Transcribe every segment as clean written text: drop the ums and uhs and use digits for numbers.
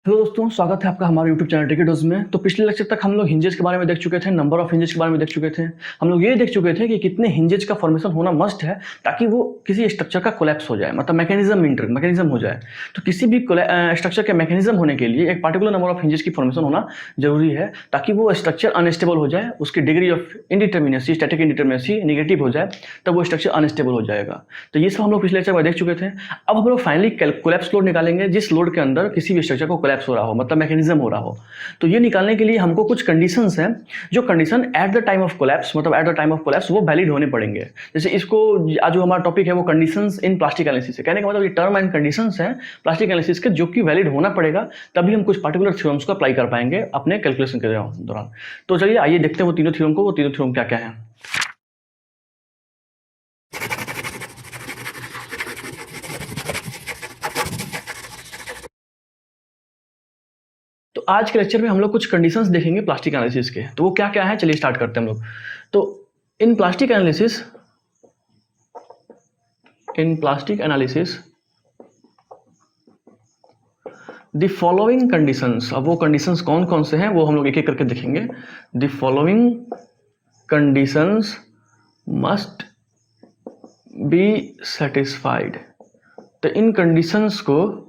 Hello दोस्तों, स्वागत है आपका हमारे यूट्यूब चैनल टिकेटोज में। तो पिछले लेक्चर तक हम लोग हिंजेस के बारे में देख चुके थे, नंबर ऑफ हिंजेस के बारे में देख चुके थे। हम लोग ये देख चुके थे कि कितने हिंजेस का फॉर्मेशन होना मस्ट है ताकि वो किसी स्ट्रक्चर का कोलैप्स हो जाए, मतलब मैकेनिज्म हो जाए। तो किसी भी स्ट्रक्चर के मैकेनिज्म होने के लिए एक पार्टिकुलर नंबर ऑफ हिंजेस की फॉर्मेशन होना जरूरी है ताकि वो स्ट्रक्चर अनस्टेबल हो जाए, उसकी degree of indeterminacy, static indeterminacy negative हो जाए, तब वो स्ट्रक्चर अनस्टेबल हो जाएगा। तो ये सब हम लोग पिछले लेक्चर में देख चुके थे। अब हम लोग फाइनली कोलैप्स लोड निकालेंगे, जिस लोड के अंदर किसी भी स्ट्रक्चर को कोलैप्स हो रहा हो, मतलब मैकेनिज्म हो रहा हो। तो ये निकालने के लिए हमको कुछ कंडीशंस हैं, जो condition at the time of collapse, मतलब at the time of collapse वो वैलिड होने पड़ेंगे। जैसे इसको आज जो हमारा टॉपिक है वो कंडीशंस इन प्लास्टिक एनालिसिस है। कहने का मतलब ये टर्म एंड कंडीशंस हैं प्लास्टिक एनालिसिस के, जो कि वैलिड होना पड़ेगा, तभी हम कुछ पार्टिकुलर थ्योरम्स को अप्लाई कर पाएंगे अपने कैलकुलेशन के दौरान। तो चलिए आइए देखते हैं वो तीनों थ्योरम क्या क्या है। तो आज के लेक्चर में हम लोग कुछ कंडीशंस देखेंगे प्लास्टिक एनालिसिस के। तो वो क्या क्या है, चलिए स्टार्ट करते हैं हम लोग। तो इन plastic analysis the following conditions, अब वो कंडीशंस कौन कौन से हैं वो हम लोग एक एक करके देखेंगे। The following conditions must be satisfied. तो इन कंडीशंस को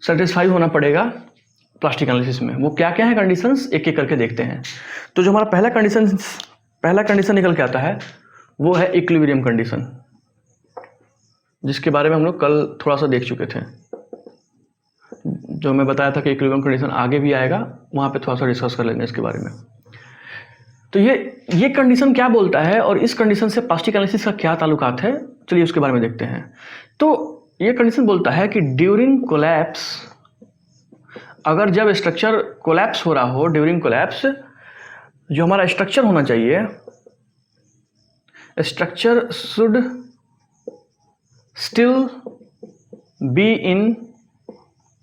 सेटिस्फाई होना पड़ेगा प्लास्टिक एनालिसिस में। वो क्या क्या है कंडीशंस, एक एक करके देखते हैं। तो जो हमारा पहला कंडीशन निकल के आता है वो है इक्विलिब्रियम कंडीशन, जिसके बारे में हम लोग कल थोड़ा सा देख चुके थे। जो मैं बताया था कि इक्विलिब्रियम कंडीशन आगे भी आएगा, वहां पे थोड़ा सा डिस्कस कर लेंगे इसके बारे में। तो ये कंडीशन क्या बोलता है और इस कंडीशन से प्लास्टिक एनालिसिस का क्या ताल्लुकात है, चलिए उसके बारे में देखते हैं। तो ये कंडीशन बोलता है कि ड्यूरिंग कोलैप्स, अगर जब स्ट्रक्चर कोलैप्स हो रहा हो, ड्यूरिंग कोलैप्स जो हमारा स्ट्रक्चर होना चाहिए, structure should still be in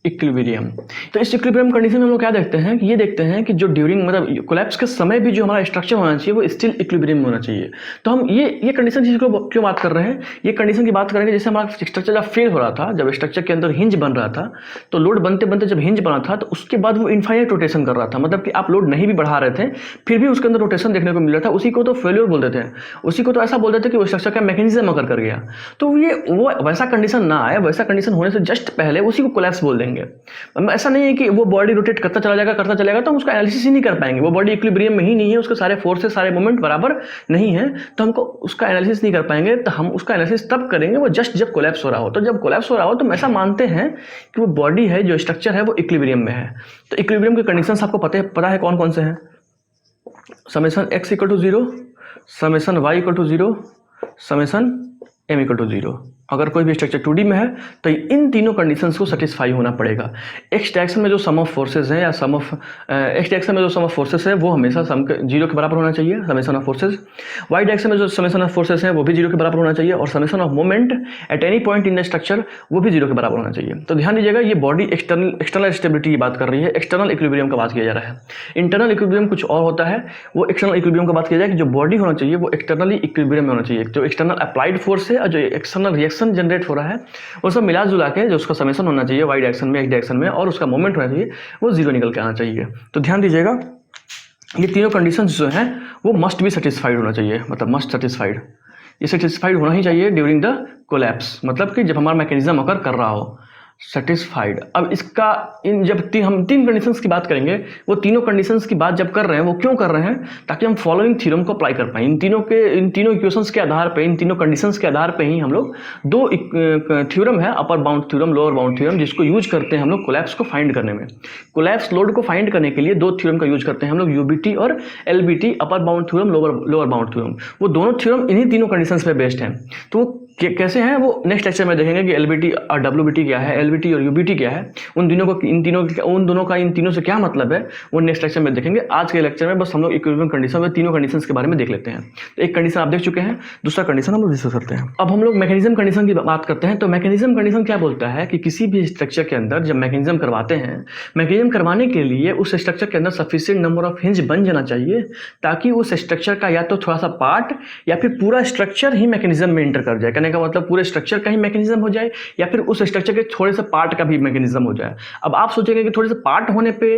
equilibrium. तो इस इक्विलिब्रियम कंडीशन में हम लोग क्या देखते हैं कि ये देखते हैं कि जो ड्यूरिंग मतलब कोलैप्स के समय भी जो हमारा स्ट्रक्चर होना चाहिए वो स्टिल इक्विलिब्रियम में होना चाहिए। तो हम ये कंडीशन चीज को क्यों बात कर रहे हैं, ये कंडीशन की बात करेंगे जैसे हमारा स्ट्रक्चर जब फेल हो रहा था, जब स्ट्रक्चर के अंदर हिंज बन रहा था, तो लोड बनते बनते जब हिंज बना था तो उसके बाद वो इनफाइनाइट रोटेशन कर रहा था, मतलब कि आप लोड नहीं भी बढ़ा रहे थे फिर भी उसके अंदर रोटेशन देखने को मिल रहा था। उसी को तो फेल्योर बोलते थे, उसी को तो ऐसा बोलते थे कि वो स्ट्रक्चर का मैकेनिज्म अगर कर गया। तो ये वो वैसा कंडीशन ना आए, वैसा कंडीशन होने से जस्ट पहले उसी को कोलैप्स बोल देंगे। ऐसा नहीं है कि वो बॉडी रोटेट करता चला जाएगा तो हम उसका एनालिसिस ही नहीं कर पाएंगे। वो बॉडी इक्विलिब्रियम में ही नहीं है, उसके सारे फोर्सेस, सारे मोमेंट बराबर नहीं है, तो हमको उसका एनालिसिस नहीं कर पाएंगे। तो हम उसका एनालिसिस तब करेंगे वो जस्ट जब कोलैप्स हो रहा हो। तो जब कोलैप्स हो रहा हो तो हम ऐसा मानते हैं कि वो बॉडी है, जो स्ट्रक्चर है वो इक्विलिब्रियम में है। तो इक्विलिब्रियम के कंडीशंस आपको पता है कौन कौन से हैं। Summation x equal to 0, summation y equal to 0, summation m equal to 0। अगर कोई भी स्ट्रक्चर 2D में है तो इन तीनों कंडीशंस को सेटिस्फाई होना पड़ेगा। एक्स डायरेक्शन में जो सम ऑफ फोर्सेस है या एक्स डायरेक्शन में जो सम ऑफ फोर्सेस है वो हमेशा जीरो के बराबर होना चाहिए, summation of forces. Y direction में जो समेशन ऑफ फोर्सेस है वो भी जीरो के बराबर होना चाहिए, और summation of moment at any point in the structure वो भी जीरो के बराबर होना चाहिए। तो ध्यान दीजिएगा, ये बॉडी एक्सटर्नल स्टेबिलिटी की बात कर रही है, एक्सटर्नल इक्विलिब्रियम का बात किया जा रहा है। इंटरनल इक्विलिब्रियम कुछ और होता है, वो एक्सटर्नल इक्विलिब्रियम का बात किया जाए कि जो बॉडी होना चाहिए वो एक्सटर्नली इक्विलिब्रियम में होना चाहिए। जो एक्सटर्नल अप्लाइड फोर्स है और जो एक्सटर्नल रिएक्शन जनरेट हो रहा है वो सब मिला जुला के जो उसका समेशन होना चाहिए वाई डायरेक्शन में, एक्स डायरेक्शन में, और उसका मोमेंट होना चाहिए वो जीरो निकल के आना चाहिए। तो ध्यान दीजिएगा, ये तीनों कंडीशंस जो हैं वो मस्ट बी सेटिस्फाइड होना चाहिए, मतलब मस्ट सेटिस्फाइड। ये सेटिस्फाइड होना ही चाहिए ड्यूरिंग द कोलैप्स, मतलब कि जब हमारा मैकेनिज्म अगर कर रहा हो सेटिस्फाइड। अब इसका हम तीन कंडीशंस की बात करेंगे। वो तीनों कंडीशंस की बात जब कर रहे हैं वो क्यों कर रहे हैं, ताकि हम फॉलोइंग थ्योरम को अप्लाई कर पाएं। इन तीनों इक्वेशंस के आधार पे, इन तीनों कंडीशंस के आधार पे ही हम लोग दो थ्योरम है, upper bound theorem, lower bound theorem, जिसको यूज करते हैं हम लोग कोलैप्स को फाइंड करने में। कोलैप्स लोड को फाइंड करने के लिए दो थ्योरम का यूज करते हैं हम लोग, यूबीटी और LBT, upper bound theorem, lower bound theorem. वो दोनों थ्योरम इन्हीं तीनों कंडीशंस पे बेस्ड हैं। तो कैसे हैं वो नेक्स्ट लेक्चर में देखेंगे कि एलबीटी और डब्ल्यूबीटी क्या है, एलबीटी और यूबीटी क्या है, उन दोनों का इन तीनों से क्या मतलब है, वो नेक्स्ट लेक्चर में देखेंगे। आज के लेक्चर में बस हम लोग इक्विलिब्रियम कंडीशन में तीनों कंडीशंस के बारे में देख लेते हैं। तो एक कंडीशन आप देख चुके हैं, दूसरा कंडीशन हम लोग डिस्कस करते हैं। अब हम लोग मैकेनिज्म कंडीशन की बात करते हैं। तो मैकेनिज्म कंडीशन क्या बोलता है कि किसी भी स्ट्रक्चर के अंदर जब मैकेनिज्म करवाते हैं, मैकेनिज्म करवाने के लिए उस स्ट्रक्चर के अंदर सफिशिएंट नंबर ऑफ हिंज बन जाना चाहिए, ताकि उस स्ट्रक्चर का या तो थोड़ा सा पार्ट या फिर पूरा स्ट्रक्चर ही मैकेनिज्म में एंटर कर जाए। कहने का मतलब पूरे स्ट्रक्चर का ही मैकेनिज्म हो जाए या फिर उस स्ट्रक्चर के थोड़े से पार्ट का भी मैकेनिज्म हो जाए। अब आप सोचेंगे कि थोड़े से पार्ट होने पे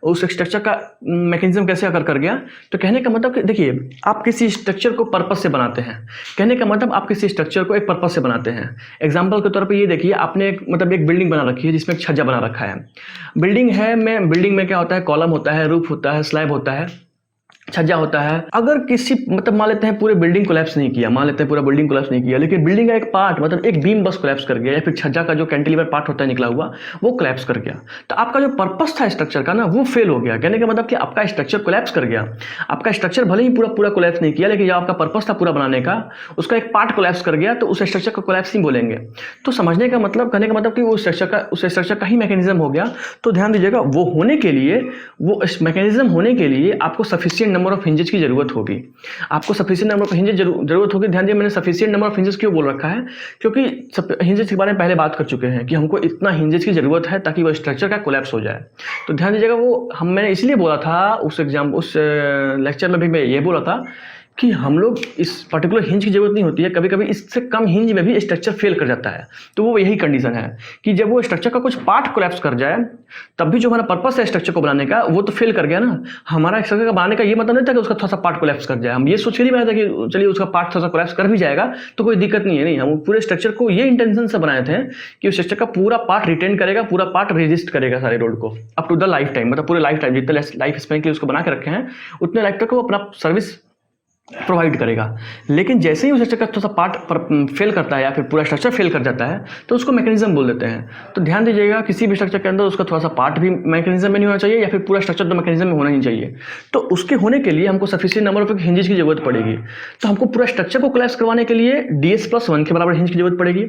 उस स्ट्रक्चर का मैकेनिज्म कैसे अगर कर गया, तो कहने का मतलब कि देखिए आप किसी स्ट्रक्चर को पर्पस से बनाते हैं, कहने का मतलब आप किसी स्ट्रक्चर को एक पर्पस से बनाते हैं। एग्जाम्पल के तौर पर ये देखिए, आपने एक बिल्डिंग बना रखी है जिसमें एक छज्जा बना रखा है। बिल्डिंग में क्या होता है, कॉलम होता है, रूफ होता है, स्लैब होता है, छज्जा होता है। अगर किसी मान लेते हैं पूरे बिल्डिंग कोलैप्स नहीं किया, मान लेते हैं पूरा बिल्डिंग कोलैप्स नहीं किया, लेकिन बिल्डिंग का एक पार्ट एक बीम बस कोलैप्स कर गया, या फिर छज्जा का जो कैंटिलीवर पार्ट होता है निकला हुआ वो कोलैप्स कर गया, तो आपका जो पर्पस था स्ट्रक्चर का ना वो फेल हो गया। कहने का मतलब कि आपका स्ट्रक्चर कोलैप्स कर गया। आपका स्ट्रक्चर भले ही पूरा कोलैप्स नहीं किया, लेकिन जो आपका पर्पस था पूरा बनाने का, उसका एक पार्ट कोलैप्स कर गया, तो उस स्ट्रक्चर को कोलैप्स नहीं बोलेंगे। तो समझने का मतलब, कहने का मतलब कि उस स्ट्रक्चर का ही मैकेनिज्म हो गया। तो ध्यान दीजिएगा, वो होने के लिए, वो मैकेनिज्म होने के लिए आपको सफिशिएंट नंबर ऑफ हिंजेस की जरूरत होगी। आपको सफिशिएंट नंबर ऑफ हिंजेस जरूरत होगी। ध्यान दिए, मैंने सफिशिएंट नंबर ऑफ हिंजेस क्यों बोल रखा है, क्योंकि हिंजेस के बारे में पहले बात कर चुके हैं कि हमको इतना हिंजेस की जरूरत है ताकि वो स्ट्रक्चर का कोलैप्स हो जाए। तो ध्यान दीजिएगा, वो मैंने इसलिए बोला था उस लेक्चर में भी मैं ये बोला था कि हम लोग इस पर्टिकुलर हिंज की जरूरत नहीं होती है, कभी कभी इससे कम हिंज में भी स्ट्रक्चर फेल कर जाता है। तो वो यही कंडीशन है कि जब वो स्ट्रक्चर का कुछ पार्ट कोलैप्स कर जाए, तब भी जो हमारा पर्पस है स्ट्रक्चर को बनाने का वो तो फेल कर गया ना। हमारा स्ट्रक्चर का बनाने का ये मतलब नहीं था कि उसका थोड़ा सा पार्ट कोलैप्स कर जाए। हम ये सोच के नहीं बनाया था कि चलिए उसका पार्ट थोड़ा सा कोलैप्स कर भी जाएगा तो कोई दिक्कत नहीं है। नहीं, हम पूरे स्ट्रक्चर को ये इंटेंशन से बनाए थे कि उस स्ट्रक्चर का पूरा पार्ट रिटेन करेगा, पूरा पार्ट रेजिस्ट करेगा सारे लोड को up to the life time, मतलब पूरे लाइफ टाइम, जितने लाइफ स्पैन के लिए उसको बना के रखे हैं उतने लाइफ तक वो अपना सर्विस प्रोवाइड करेगा। लेकिन जैसे ही उस स्ट्रक्चर का थोड़ा सा पार्ट फेल करता है या फिर पूरा स्ट्रक्चर फेल कर जाता है तो उसको मैकेनिज्म बोल देते हैं। तो ध्यान दीजिएगा, किसी भी स्ट्रक्चर के अंदर उसका थोड़ा सा पार्ट भी मैकेनिज्म में नहीं होना चाहिए या फिर पूरा स्ट्रक्चर तो मैकेनिज्म में होना ही चाहिए। तो उसके होने के लिए हमको सफिशिएंट नंबर ऑफ हिंजेस की जरूरत पड़ेगी। तो हमको पूरा स्ट्रक्चर को कोलैप्स करवाने के लिए DS+1 के बराबर हिंज की जरूरत पड़ेगी।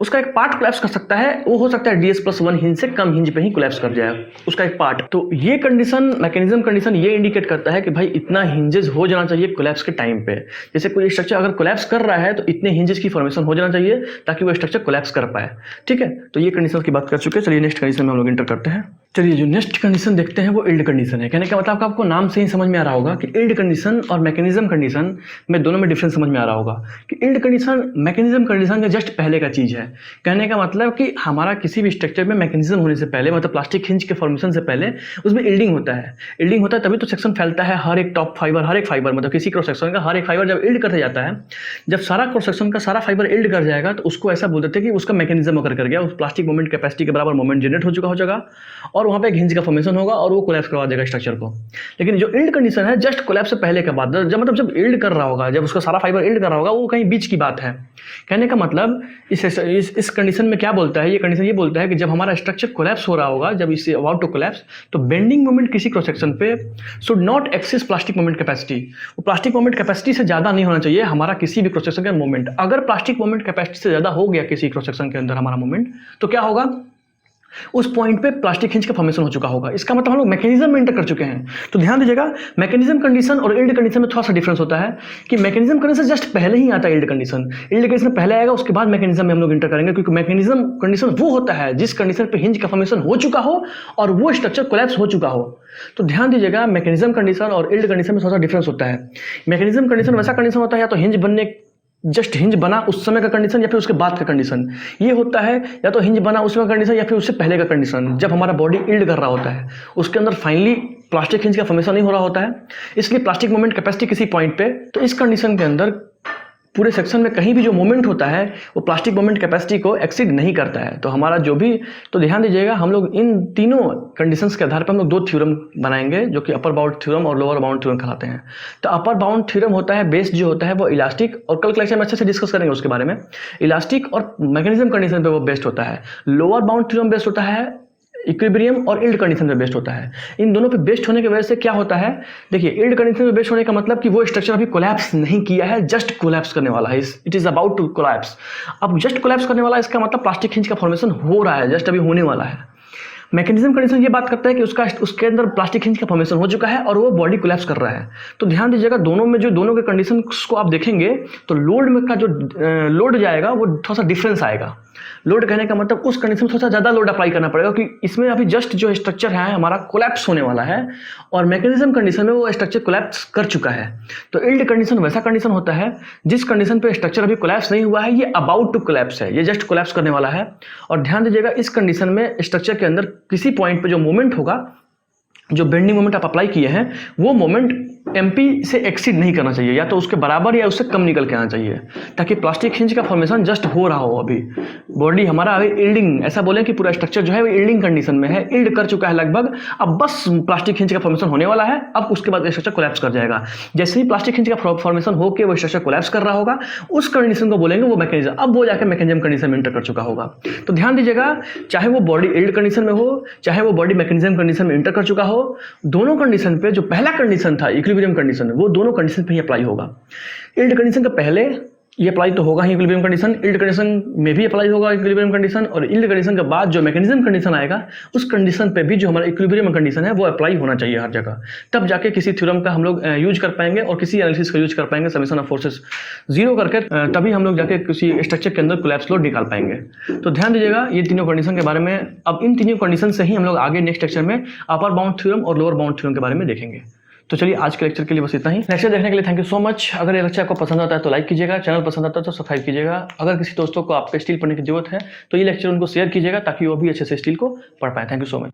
उसका एक पार्ट कोलैप्स कर सकता है, वो हो सकता है DS+1 हिंज से कम हिंज पे ही कोलैप्स कर जाए उसका एक पार्ट। तो ये कंडीशन, मैकेनिज्म कंडीशन ये इंडिकेट करता है कि भाई इतना हिंजेस हो जाना चाहिए कोलैप्स के टाइम पे। जैसे कोई स्ट्रक्चर अगर कोलैप्स कर रहा है तो इतने हिंजेस की फॉर्मेशन हो जाना चाहिए ताकि वो स्ट्रक्चर कोलैप्स कर पाए। ठीक है, तो ये कंडीशन की बात कर चुके हैं। चलिए नेक्स्ट कंडीशन में हम लोग इंटर करते हैं। चलिए जो नेक्स्ट कंडीशन देखते हैं वो इल्ड कंडीशन है। कहने का मतलब आपको नाम से ही समझ में आ रहा होगा कि इल्ड कंडीशन और मैकेनिज्म कंडीशन में दोनों में डिफरेंस समझ में आ रहा होगा कि इल्ड कंडीशन मैकेनिज्म कंडीशन के जस्ट पहले का चीज़ है। कहने का मतलब कि हमारा किसी भी स्ट्रक्चर में मैकेनिज्म होने से पहले, मतलब प्लास्टिक हिंज के फॉर्मेशन से पहले उसमें इल्डिंग होता है। इल्डिंग होता है तभी तो सेक्शन फैलता है। हर एक टॉप फाइबर, हर एक फाइबर मतलब किसी क्रॉस सेक्शन का हर एक फाइबर जब इल्ड करते जाता है, जब सारा क्रॉस सेक्शन का सारा फाइबर इल्ड कर जाएगा तो उसको ऐसा बोल देते हैं कि उसका मैकेनिज्म अगर कर गया, उस प्लास्टिक मोमेंट कैपेसिटी के बराबर मोमेंट जनरेट हो चुका हो जाएगा और वहाँ पे एक हिंज का फॉर्मेशन होगा और वो कोलैप्स करवा देगा स्ट्रक्चर को। लेकिन जो इल्ड कंडीशन है जस्ट कोलैप्स से पहले के बाद, जब इल्ड कर रहा होगा, जब उसका सारा फाइबर इल्ड कर रहा होगा, वो कहीं बीच की बात है। कहने का मतलब इस कंडीशन में क्या बोलता है, ये कंडीशन ये बोलता है कि जब हमारा स्ट्रक्चर कोलैप्स हो रहा होगा, जब इसे अबाउट टू कोलैप्स, तो बेंडिंग मोमेंट किसी क्रॉस सेक्शन पे should not exceed plastic moment capacity. वो प्लास्टिक मोमेंट कैपेसिटी से ज्यादा नहीं होना चाहिए हमारा किसी भी क्रॉस सेक्शन का मोमेंट। अगर प्लास्टिक मोमेंट कैपेसिटी से ज्यादा हो गया किसी क्रॉस सेक्शन के अंदर हमारा मोमेंट, तो क्या होगा, उस पॉइंट पे प्लास्टिक हिंज का फॉर्मेशन हो चुका होगा। इसका मतलब हम लोग मैकेनिज्म में एंटर कर चुके हैं। तो ध्यान दीजिएगा, मैकेनिज्म कंडीशन और इल्ड कंडीशन में थोड़ा सा डिफरेंस होता है कि मैकेनिज्म कंडीशन जस्ट पहले ही आता है इल्ड कंडीशन। इल्ड कंडीशन पहले आएगा, उसके बाद मैकेनिज्म में हम लोग एंटर करेंगे, क्योंकि मैकेनिज्म कंडीशन वो होता है जिस कंडीशन पे हिंज का फॉर्मेशन हो चुका हो और वो स्ट्रक्चर कोलैप्स हो चुका हो। तो ध्यान दीजिएगा, मैकेनिज्म कंडीशन और इल्ड कंडीशन में थोड़ा सा डिफरेंस होता है। मैकेनिज्म कंडीशन वैसा कंडीशन होता है या तो हिंज बनने, जस्ट हिंज बना उस समय का कंडीशन या फिर उसके बाद का कंडीशन। ये होता है या तो हिंज बना उस समय का कंडीशन या फिर उससे पहले का कंडीशन, जब हमारा बॉडी इल्ड कर रहा होता है, उसके अंदर फाइनली प्लास्टिक हिंज का फॉर्मेशन नहीं हो रहा होता है, इसलिए प्लास्टिक मोमेंट कैपेसिटी किसी पॉइंट पे। तो इस कंडीशन के अंदर पूरे सेक्शन में कहीं भी जो मोमेंट होता है वो प्लास्टिक मोमेंट कैपेसिटी को एक्सीड नहीं करता है। तो हमारा जो भी, तो ध्यान दीजिएगा, हम लोग इन तीनों कंडीशंस के आधार पर हम लोग दो थ्योरम बनाएंगे जो कि अपर बाउंड थ्योरम और लोअर बाउंड थ्योरम कहलाते हैं। तो अपर बाउंड थ्योरम होता है, बेस जो होता है वो इलास्टिक, और कल क्लास में अच्छे से डिस्कस करेंगे उसके बारे में। इलास्टिक और मैकेनिज्म कंडीशन पे वो बेस्ड होता है। लोअर बाउंड थ्योरम बेस्ड होता है इक्विलिब्रियम और इल्ड कंडीशन पे बेस्ड होता है। इन दोनों पे बेस्ड होने की वजह से क्या होता है, देखिए इल्ड कंडीशन पे बेस्ड होने का मतलब कि वो स्ट्रक्चर अभी कोलैप्स नहीं किया है, जस्ट कोलैप्स करने वाला है, it is about to collapse. अब जस्ट कोलैप्स करने वाला है, इसका मतलब प्लास्टिक हिंज का फॉर्मेशन हो रहा है, जस्ट अभी होने वाला है। मैकेनिज्म कंडीशन ये बात करता है कि उसके अंदर प्लास्टिक हिंज का फॉर्मेशन हो चुका है और वो बॉडी कोलैप्स कर रहा है। तो ध्यान दीजिएगा, दोनों में जो दोनों के कंडीशन को आप देखेंगे तो लोड में का जो लोड जाएगा वो थोड़ा सा डिफरेंस आएगा। लोड कहने का मतलब उस कंडीशन में थोड़ा सा ज़्यादा लोड अप्लाई करना पड़ेगा, क्योंकि इसमें अभी जस्ट जो स्ट्रक्चर है हमारा कोलैप्स होने वाला है, और मैकेनिज्म कंडीशन में वो स्ट्रक्चर कोलैप्स कर चुका है। तो यील्ड कंडीशन वैसा कंडीशन होता है जिस कंडीशन पे स्ट्रक्चर अभी कोलैप्स नहीं हुआ है, ये अबाउट टू कोलैप्स है, ये जस्ट कोलैप्स करने वाला है। और ध्यान दीजिएगा, इस कंडीशन में स्ट्रक्चर के अंदर किसी पॉइंट पे जो मोमेंट होगा, जो बेंडिंग मोमेंट आप अप्लाई किए हैं, वो मोमेंट MP से एक्सीड नहीं करना चाहिए, या तो उसके बराबर या उससे कम निकल के आना चाहिए, ताकि प्लास्टिक हिंज का फॉर्मेशन जस्ट हो रहा हो। अभी बॉडी हमारा अभी यील्डिंग, ऐसा बोलें कि पूरा स्ट्रक्चर जो है वो यील्डिंग कंडीशन में है, यील्ड कर चुका है लगभग, अब बस प्लास्टिक हिंज का फॉर्मेशन होने वाला है। अब उसके बाद स्ट्रक्चर कोलैप्स कर जाएगा। जैसे ही प्लास्टिक हिंज का फॉर्मेशन होकर वो स्ट्रक्चर कोलैप्स कर रहा होगा, उस कंडीशन को बोलेंगे वो मैकेनिज्म, अब वो जाकर मैकेनिज्म कंडीशन में एंटर कर चुका होगा। तो ध्यान दीजिएगा, चाहे वो बॉडी यील्ड कंडीशन में हो, चाहे वो बॉडी मैकेनिज्म कंडीशन में एंटर कर चुका हो, दोनों कंडीशन पे जो पहला कंडीशन था इक्विलिब्रियम कंडीशन, वो दोनों कंडीशन पे ही अप्लाई होगा। यील्ड कंडीशन के पहले ये अप्लाई तो होगा ही इक्विलिब्रियम कंडीशन, यील्ड कंडीशन में भी अप्लाई होगा इक्विलिब्रियम कंडीशन, और यील्ड कंडीशन के बाद जो मैकेनिज्म कंडीशन आएगा, उस कंडीशन पे भी जो हमारा इक्विलिब्रियम कंडीशन है वो अप्लाई होना चाहिए हर जगह। तब जाके किसी थ्योरम का हम लोग यूज कर पाएंगे और किसी एनालिसिस का यूज कर पाएंगे, समेशन ऑफ फोर्सेस जीरो करके, तभी हम लोग जाके किसी स्ट्रक्चर के अंदर कोलैप्स लोड निकाल पाएंगे। तो ध्यान दीजिएगा ये तीनों कंडीशन के बारे में। अब इन तीनों कंडीशन से ही हम लोग आगे नेक्स्ट लेक्चर में अपर बाउंड थ्योरम और लोअर बाउंड थ्योरम के बारे में देखेंगे। तो चलिए आज के लेक्चर के लिए बस इतना ही। लेक्चर देखने के लिए थैंक यू सो मच। अगर ये लेक्चर आपको पसंद आता है तो लाइक कीजिएगा, चैनल पसंद आता है तो सब्सक्राइब कीजिएगा। अगर किसी दोस्तों को आपके स्टील पढ़ने की जरूरत है तो ये लेक्चर उनको शेयर कीजिएगा, ताकि वो भी अच्छे से स्टील को पढ़ पाए। Thank you so much.